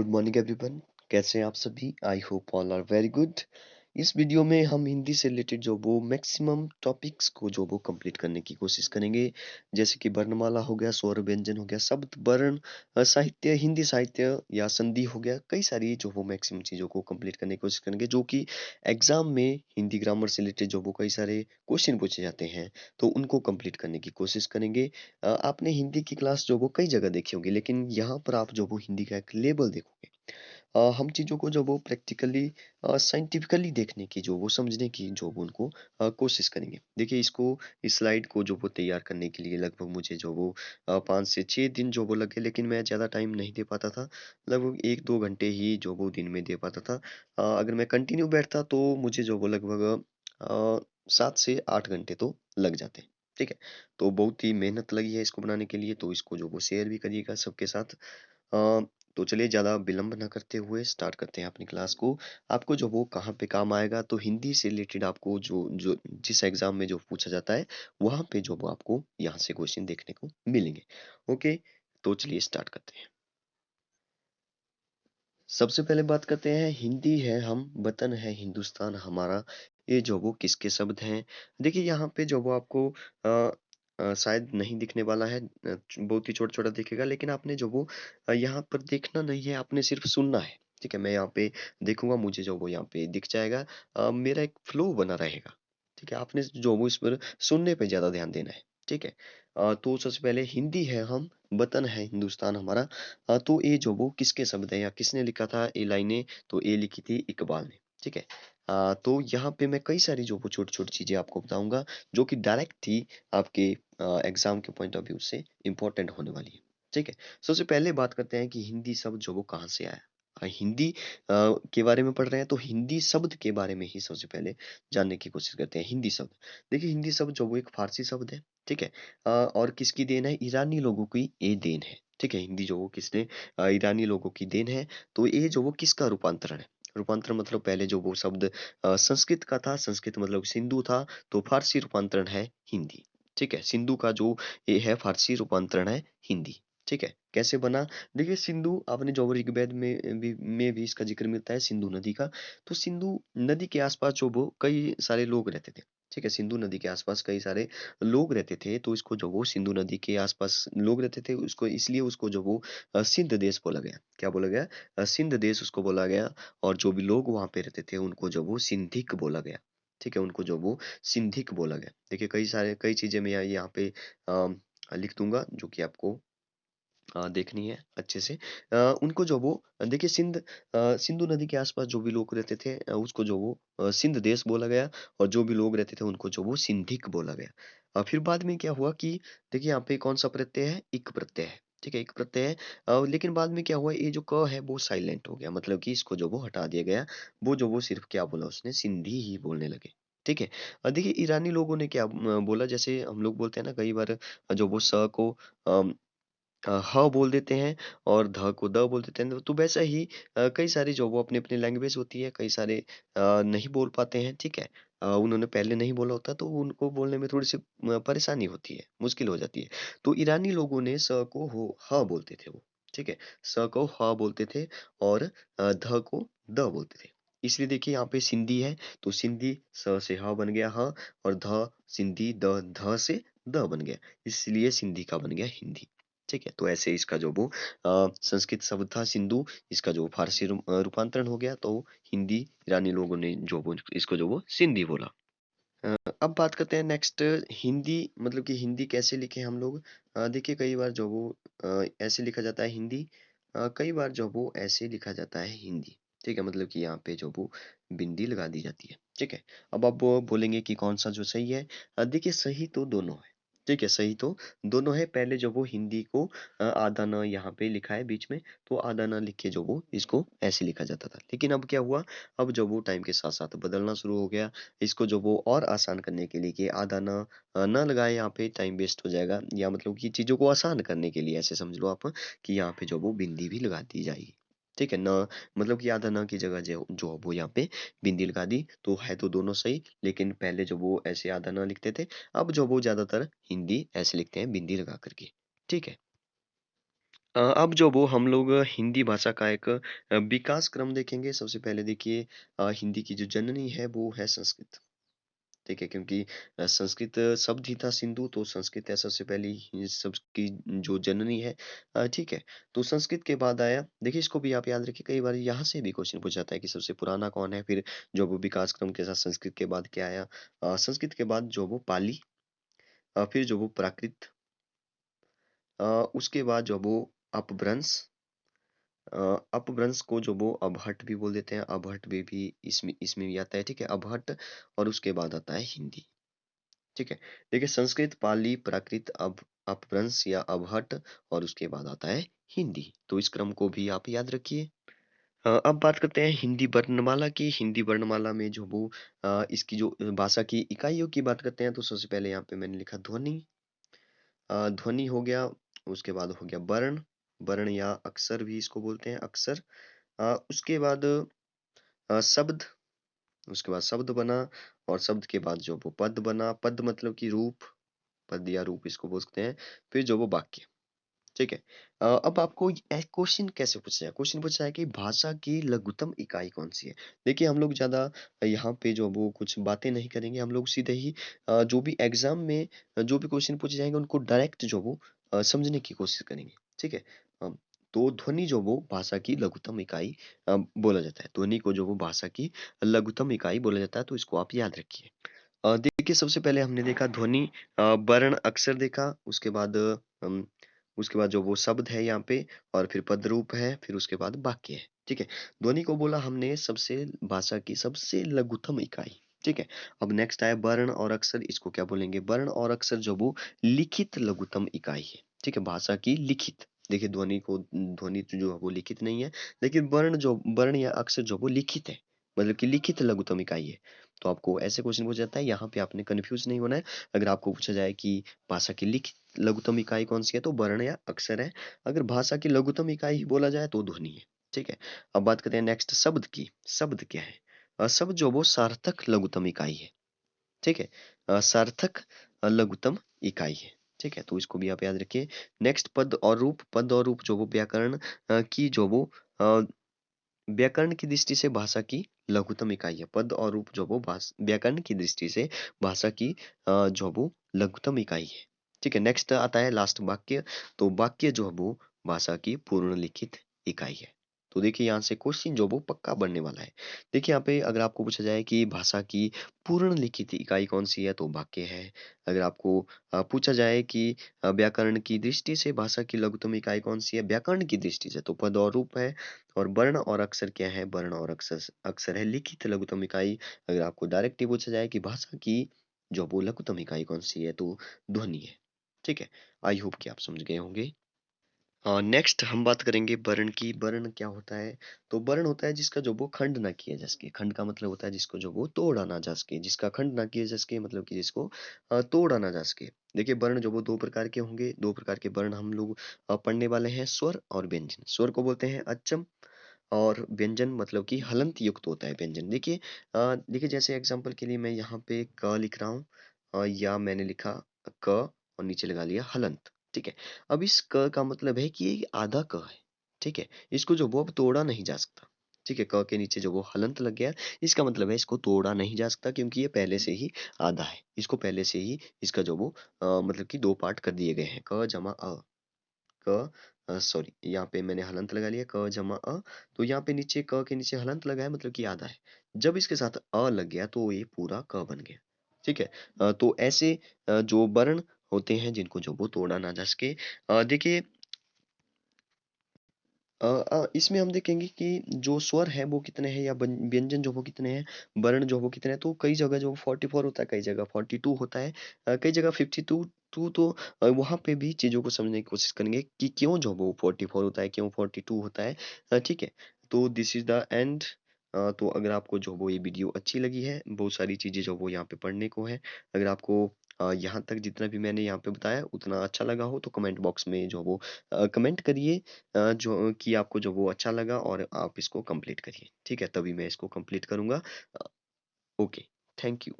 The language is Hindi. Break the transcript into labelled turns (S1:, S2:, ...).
S1: Good morning everyone. कैसे हैं आप सभी? I hope all are very good. इस वीडियो में हम हिंदी से रिलेटेड जो वो मैक्सिमम टॉपिक्स को जो वो कंप्लीट करने की कोशिश करेंगे। जैसे कि वर्णमाला हो गया, स्वर व्यंजन हो गया, शब्द वर्ण, साहित्य, हिंदी साहित्य या संधि हो गया। कई सारी जो वो मैक्सिमम चीज़ों को कंप्लीट करने की कोशिश करेंगे जो कि एग्जाम में हिंदी ग्रामर से रिलेटेड जो वो कई सारे क्वेश्चन पूछे जाते हैं, तो उनको कंप्लीट करने की कोशिश करेंगे। आपने हिंदी की क्लास जो वो कई जगह देखी होगी, लेकिन यहाँ पर आप जो वो हिंदी का एक लेवल देखोगे। हम चीज़ों को जो वो प्रैक्टिकली साइंटिफिकली देखने की जो वो समझने की जो वो उनको कोशिश करेंगे। देखिए इस स्लाइड को जो वो तैयार करने के लिए लगभग मुझे जो वो 5 से 6 दिन जो वो लगे, लेकिन मैं ज़्यादा टाइम नहीं दे पाता था। लगभग 1-2 घंटे ही जो वो दिन में दे पाता था। अगर मैं कंटिन्यू बैठता तो मुझे जो वो लगभग 7 से 8 घंटे तो लग जाते। ठीक है? तो बहुत ही मेहनत लगी है इसको बनाने के लिए, तो इसको जो वो शेयर भी करिएगा सबके साथ। अ, तो चलिए ज़्यादा विलंब ना करते हुए स्टार्ट करते हैं अपनी क्लास को। आपको जो वो कहाँ पे काम आएगा, तो हिंदी से रिलेटेड आपको जो जो जिस एग्ज़ाम में जो पूछा जाता है, वहाँ पे जो वो आपको यहाँ से क्वेश्चन देखने को मिलेंगे। ओके, तो चलिए स्टार्ट करते हैं। सबसे पहले बात करते हैं, हिंदी है हम, वतन है हिंदुस्तान हमारा। ये जो वो किसके शब्द हैं? देखिए यहाँ पे जो वो आपको शायद नहीं दिखने वाला है, बहुत ही छोटा-छोटा दिखेगा, लेकिन आपने जो वो यहाँ पर देखना नहीं है, आपने सिर्फ सुनना है। ठीक है? मैं यहाँ पे देखूँगा, मुझे जो वो यहाँ पे दिख जाएगा। मेरा एक फ्लो बना रहेगा। ठीक है? आपने जो वो इस पर सुनने पे ज़्यादा ध्यान देना है। ठीक है? तो सबसे पहले हिंदी है हम, वतन है हिंदुस्तान हमारा। तो ये जो वो किसके शब्द हैं या किसने लिखा था ये लाइनें, तो ये लिखी थी इकबाल ने। ठीक है? तो यहाँ पे मैं कई सारी जो वो छोटी-छोटी चीज़ें आपको बताऊँगा, जो कि डायरेक्ट थी आपके एग्ज़ाम के पॉइंट ऑफ व्यू से इम्पोर्टेंट होने वाली है। ठीक है? सबसे पहले बात करते हैं कि हिंदी शब्द जो वो कहाँ से आया। हिंदी के बारे में पढ़ रहे हैं, तो हिंदी शब्द के बारे में ही सबसे पहले जानने की कोशिश करते हैं। हिंदी शब्द, देखिए हिंदी शब्द जो वो एक फ़ारसी शब्द है। ठीक है? और किसकी देन है? ईरानी लोगों की ये देन है। ठीक है? हिंदी जो वो किसने ईरानी लोगों की देन है। तो ये जो वो किसका रूपांतरण है? रूपांतरण मतलब पहले जो वो शब्द संस्कृत का था, संस्कृत मतलब सिंधु था, तो फ़ारसी रूपांतरण है हिंदी। ठीक है? सिंधु का जो ये है फ़ारसी रूपांतरण है हिंदी। ठीक है? कैसे बना? देखिए सिंधु, आपने जो ऋग्वेद में भी इसका ज़िक्र मिलता है सिंधु नदी का। तो सिंधु नदी के आस-पास जो वो कई सारे लोग रहते थे। ठीक है? सिंधु नदी के आस-पास कई सारे लोग रहते थे, तो इसको जो वो सिंधु नदी के आस-पास लोग रहते थे, उसको इसलिए उसको जो वो सिंध देश बोला गया। क्या बोला गया? सिंध देश उसको बोला गया, और जो भी लोग वहाँ पे रहते थे, उनको जो वो सिंधिक बोला गया। ठीक है? उनको जो वो सिंधिक बोला गया। देखिए कई चीज़ें मैं यहाँ पे लिख दूँगा, जो कि आपको देखनी है अच्छे से। उनको जो वो देखिए सिंधु नदी के आस-पास जो भी लोग रहते थे, उसको जो वो सिंध देश बोला गया, और जो भी लोग रहते थे उनको जो वो सिंधिक बोला गया। फिर बाद में क्या हुआ कि देखिए यहाँ पे कौन-सा प्रत्यय है? इक प्रत्यय है। ठीक है? इक प्रत्यय है। लेकिन बाद में क्या हुआ, ये जो क है वो साइलेंट हो गया, मतलब कि इसको जो वो हटा दिया गया। वो जो वो सिर्फ़ क्या बोला उसने? सिंधी ही बोलने लगे। ठीक है? देखिए ईरानी लोगों ने क्या बोला, जैसे हम लोग बोलते हैं ना कई बार, जो वो स को अम ह बोल देते हैं और ध को द बोल देते हैं। तो वैसा ही कई सारी जो वो अपनी-अपनी लैंग्वेज होती है, कई सारे नहीं बोल पाते हैं, ठीक है? उन्होंने पहले नहीं बोला होता, तो उनको बोलने में थोड़ी-सी परेशानी होती है, मुश्किल हो जाती है। तो ईरानी लोगों ने स को हो ह बोलते थे वो, ठीक है? स को ह बोलते थे, और ध को द बोलते थे। इसलिए देखिए यहाँ पे सिंधी है, तो सिंधी स से ह बन गया ह, और ध सिंधी द ध से द बन गया। इसलिए सिंधी का बन गया हिंदी। ठीक है? तो ऐसे इसका जो वो संस्कृत शब्द था सिंधु, इसका जो फ़ारसी रूपांतरण हो गया, तो हिंदी ईरानी लोगों ने जो वो इसको जो वो सिंधी बोला। अब बात करते हैं नेक्स्ट, हिंदी मतलब कि हिंदी कैसे लिखें हम लोग? देखिए कई बार जो वो ऐसे लिखा जाता है हिंदी, कई बार जो वो ऐसे लिखा जाता है हिंदी। ठीक है? मतलब कि यहाँ पे जो वो बिंदी लगा दी जाती है। ठीक है? अब आप वो बोलेंगे कि कौन-सा जो सही है? देखिए सही तो दोनों है। ठीक है? सही तो दोनों है। पहले जो वो हिंदी को आधा न यहाँ पे लिखा है बीच में, तो आधा न लिख के जो वो इसको ऐसे लिखा जाता था। लेकिन अब क्या हुआ? अब जो वो टाइम के साथ-साथ बदलना शुरू हो गया। इसको जो वो और आसान करने के लिए कि आधा ना ना लगाएँ, यहाँ पे टाइम वेस्ट हो जाएगा, या मतलब कि चीज़ों को आसान करने के लिए ऐसे समझ लो आप, कि यहाँ पे जो वो बिंदी भी लगा दी जाएगी। ठीक है? ना मतलब कि आधा ना की जगह जो जो वो यहाँ पे बिंदी लगा दी, तो है तो दोनों सही, लेकिन पहले जो वो ऐसे आधा ना लिखते थे, अब जो वो ज़्यादातर हिंदी ऐसे लिखते हैं बिंदी लगा कर के। ठीक है? अब जो वो हम लोग हिंदी भाषा का एक विकास क्रम देखेंगे। सबसे पहले देखिए हिंदी की जो जननी है वो है संस्कृत। ठीक है? क्योंकि संस्कृत शब्द ही था सिंधु, तो संस्कृत है सबसे पहली ही सबकी जो जननी है। ठीक है? तो संस्कृत के बाद आया देखिए इसको भी आप याद रखिए, कई बार यहाँ से भी क्वेश्चन पूछा जाता है कि सबसे पुराना कौन है? फिर जो वो विकास क्रम के साथ संस्कृत के बाद क्या आया? संस्कृत के बाद जो वो पाली, फिर जो वो प्राकृत, अ, उसके बाद जो वो अपभ्रंश, अपभ्रंश को जो वो अबहट भी बोल देते हैं, अबहट भी इसमें इसमें भी आता है। ठीक है? अबहट और उसके बाद आता है हिंदी। ठीक है? देखिए संस्कृत, पाली, प्राकृत, अपभ्रंश या अबहट और उसके बाद आता है हिंदी। तो इस क्रम को भी आप याद रखिए। अब बात करते हैं हिंदी वर्णमाला की। हिंदी वर्णमाला में जो वो इसकी जो भाषा की इकाइयों की बात करते हैं तो सबसे पहले यहाँ पे मैंने लिखा ध्वनि। ध्वनि हो गया, उसके बाद हो गया वर्ण, वर्ण या अक्षर भी इसको बोलते हैं, अक्षर। उसके बाद शब्द, उसके बाद शब्द बना और शब्द के बाद जो वो पद बना, पद मतलब कि रूप, पद या रूप इसको बोल सकते हैं। फिर जो वो वाक्य, ठीक है? अब आपको क्वेश्चन कैसे पूछा जाए? क्वेश्चन पूछा है कि भाषा की लघुत्तम इकाई कौन-सी है? देखिए हम लोग ज़्यादा यहाँ पे जो वो कुछ बातें नहीं करेंगे, हम लोग सीधे ही जो भी एग्ज़ाम में जो भी क्वेश्चन पूछे जाएँगे उनको डायरेक्ट जो वो समझने की कोशिश करेंगे, ठीक है? तो ध्वनि जो वो भाषा की लघुत्तम इकाई बोला जाता है। ध्वनि को जो वो भाषा की लघुत्तम इकाई बोला जाता है, तो इसको आप याद रखिए। देखिए सबसे पहले हमने देखा ध्वनि, वर्ण, अक्षर देखा, उसके बाद जो वो शब्द है यहाँ पे और फिर पद रूप है, फिर उसके बाद वाक्य है, ठीक है? ध्वनि को बोला हमने सबसे भाषा की सबसे लघुत्तम इकाई, ठीक है? अब नेक्स्ट आया वर्ण और अक्षर, इसको क्या बोलेंगे? वर्ण और अक्षर जो वो लिखित लघुत्तम इकाई है, ठीक है? भाषा की लिखित। देखिए ध्वनि तो जो है वो लिखित नहीं है, लेकिन वर्ण या अक्षर जो वो लिखित है, मतलब कि लिखित लघुत्तम इकाई है। तो आपको ऐसे क्वेश्चन पूछा जाता है, यहाँ पे आपने कन्फ्यूज़ नहीं होना है। अगर आपको पूछा जाए कि भाषा की लिखित लघुत्तम इकाई कौन-सी है, तो वर्ण या अक्षर है। अगर भाषा की लघुत्तम इकाई ही बोला जाए तो ध्वनि है, ठीक है? अब बात करते हैं नेक्स्ट शब्द की। शब्द क्या है? शब्द जो वो सार्थक लघुत्तम इकाई है, ठीक है? सार्थक लघुत्तम इकाई है, ठीक है? तो इसको भी आप याद रखिए। नेक्स्ट पद और रूप। पद और रूप जो वो व्याकरण की जो वो अ, व्याकरण की दृष्टि से भाषा की लघुत्तम इकाई है। पद और रूप जो वो व्याकरण की दृष्टि से भाषा की जो वो लघुत्तम इकाई है। ठीक है, नेक्स्ट आता है लास्ट वाक्य। तो वाक्य जो है वो भाषा की पूर्ण लिखित इकाई है। तो देखिए यहाँ से क्वेश्चन जो वो पक्का बनने वाला है। देखिए यहाँ पे अगर आपको पूछा जाए कि भाषा की पूर्ण लिखित इकाई कौन सी है तो वाक्य है। अगर आपको पूछा जाए कि व्याकरण की दृष्टि से भाषा की लघुत्तम इकाई कौन सी है व्याकरण की दृष्टि से तो पद और रूप है। और वर्ण और अक्षर क्या है? वर्ण और अक्षर अक्षर है लिखित लघुत्तम इकाई। अगर आपको डायरेक्ट ही पूछा जाए कि भाषा की जो वो लघुत्तम इकाई कौन-सी है? तो ध्वनि है। ठीक है? आई होप कि आप समझ गए होंगे। नेक्स्ट हम बात करेंगे वर्ण की। वर्ण क्या होता है? तो वर्ण होता है जिसका जो वो खंड ना किया जा सके। खंड का मतलब होता है जिसको जो वो तोड़ा ना जा सके। जिसका खंड ना किया जा सके मतलब कि जिसको तोड़ा ना जा सके। देखिए वर्ण जो वो 2 प्रकार के होंगे। 2 प्रकार के वर्ण हम लोग पढ़ने वाले हैं, स्वर और व्यंजन। स्वर को बोलते हैं अच्चम और व्यंजन मतलब कि हलंत युक्त होता है व्यंजन। देखिए जैसे एग्जांपल के लिए मैं यहाँ पे क लिख रहा हूँ, या मैंने लिखा क और नीचे लगा लिया हलंत, ठीक है? अब इस क का मतलब है कि ये आधा क है, ठीक है? इसको जो वो अब तोड़ा नहीं जा सकता, ठीक है? क के नीचे जो वो हलंत लग गया, इसका मतलब है इसको तोड़ा नहीं जा सकता क्योंकि ये पहले से ही आधा है। इसको पहले से ही इसका जो वो मतलब कि 2 पार्ट कर दिए गए हैं, क जमा अ। क सॉरी यहाँ पे मैंने हलंत लगा लिया क जमा अ, तो यहाँ पे नीचे क के नीचे हलंत लगा है मतलब कि आधा है। जब इसके साथ अ लग गया तो ये पूरा क बन गया। ठीक है? तो ऐसे जो वर्ण होते हैं जिनको जो वो तोड़ा ना जा सके। देखिए इसमें हम देखेंगे कि जो स्वर है वो कितने हैं या व्यंजन जो वो कितने हैं, वर्ण जो वो कितने हैं, तो कई जगह जो 44 होता है, कई जगह 42 होता है, कई जगह 52 तो वहाँ पे भी चीज़ों को समझने की कोशिश करेंगे कि क्यों जो वो 44 होता है, क्यों 42 होता है। ठीक है? तो दिस इज़ द एंड। तो अगर आपको जो वो ये वीडियो अच्छी लगी है, बहुत सारी चीज़ें जो वो यहाँ पे पढ़ने को है। अगर आपको यहाँ तक जितना भी मैंने यहाँ पे बताया उतना अच्छा लगा हो तो कमेंट बॉक्स में जो वो कमेंट करिए, जो कि आपको जो वो अच्छा लगा और आप इसको कंप्लीट करिए, ठीक है? तभी मैं इसको कंप्लीट करूँगा। अ, ओके, थैंक यू।